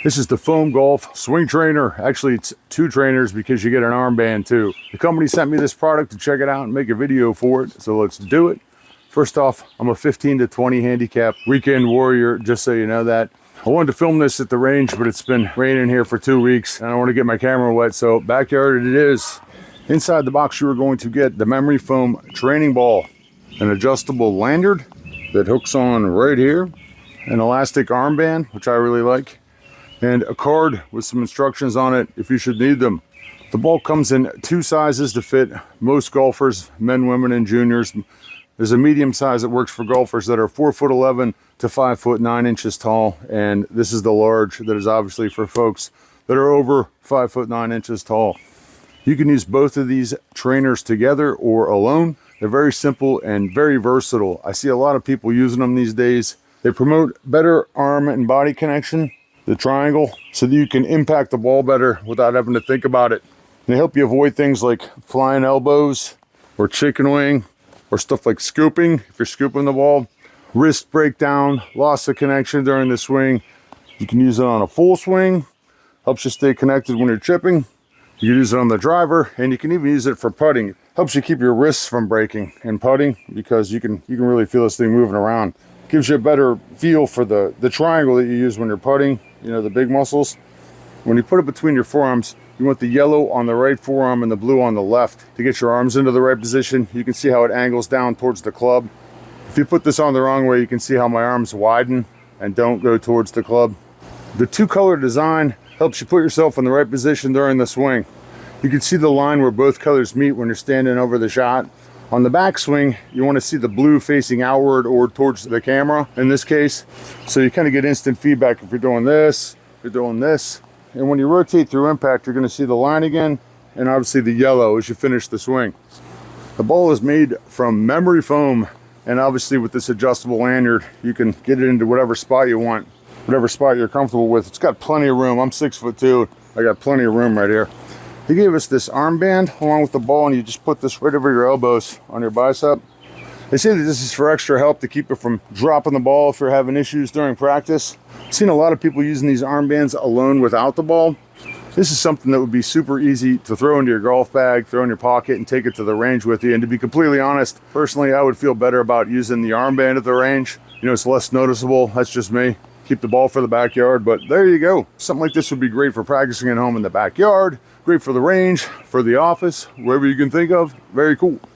This is the Foam Golf Swing Trainer. Actually, it's 2 trainers because you get an armband too. The company sent me this product to check it out and make a video for it, so let's do it. First off, I'm a 15 to 20 handicap weekend warrior, just so you know that. I wanted to film this at the range, but it's been raining here for 2 weeks, and I don't want to get my camera wet, so backyard it is. Inside the box, you are going to get the memory foam training ball, an adjustable lanyard that hooks on right here, an elastic armband, which I really like, and a card with some instructions on it if you should need them. The ball comes in 2 sizes to fit most golfers, men, women, and juniors. There's a medium size that works for golfers that are 4'11" to 5'9" tall, and this is the large that is obviously for folks that are over 5'9" tall. You can use both of these trainers together or alone. They're very simple and very versatile. I see a lot of people using them these days. They promote better arm and body connection, the triangle, so that you can impact the ball better without having to think about it. They help you avoid things like flying elbows or chicken wing or stuff like scooping, if you're scooping the ball, wrist breakdown, loss of connection during the swing. You can use it on a full swing, helps you stay connected when you're chipping. You can use it on the driver, and you can even use it for putting. Helps you keep your wrists from breaking and putting, because you can really feel this thing moving around. Gives you a better feel for the triangle that you use when you're putting, you know, the big muscles. When you put it between your forearms, you want the yellow on the right forearm and the blue on the left to get your arms into the right position. You can see how it angles down towards the club. If you put this on the wrong way, you can see how my arms widen and don't go towards the club. The 2-color design helps you put yourself in the right position during the swing. You can see the line where both colors meet when you're standing over the shot. On the backswing, you want to see the blue facing outward or towards the camera in this case. So you kind of get instant feedback if you're doing this, if you're doing this. And when you rotate through impact, you're going to see the line again, and obviously the yellow as you finish the swing. The ball is made from memory foam, and obviously with this adjustable lanyard, you can get it into whatever spot you want, whatever spot you're comfortable with. It's got plenty of room. I'm 6'2". I got plenty of room right here. They gave us this armband along with the ball, and you just put this right over your elbows on your bicep. They say that this is for extra help to keep it from dropping the ball if you're having issues during practice. I've seen a lot of people using these armbands alone without the ball. This is something that would be super easy to throw into your golf bag, throw in your pocket, and take it to the range with you. And to be completely honest, personally, I would feel better about using the armband at the range. You know, it's less noticeable. That's just me. Keep the ball for the backyard, but there you go. Something like this would be great for practicing at home in the backyard, great for the range, for the office, wherever you can think of. Very cool.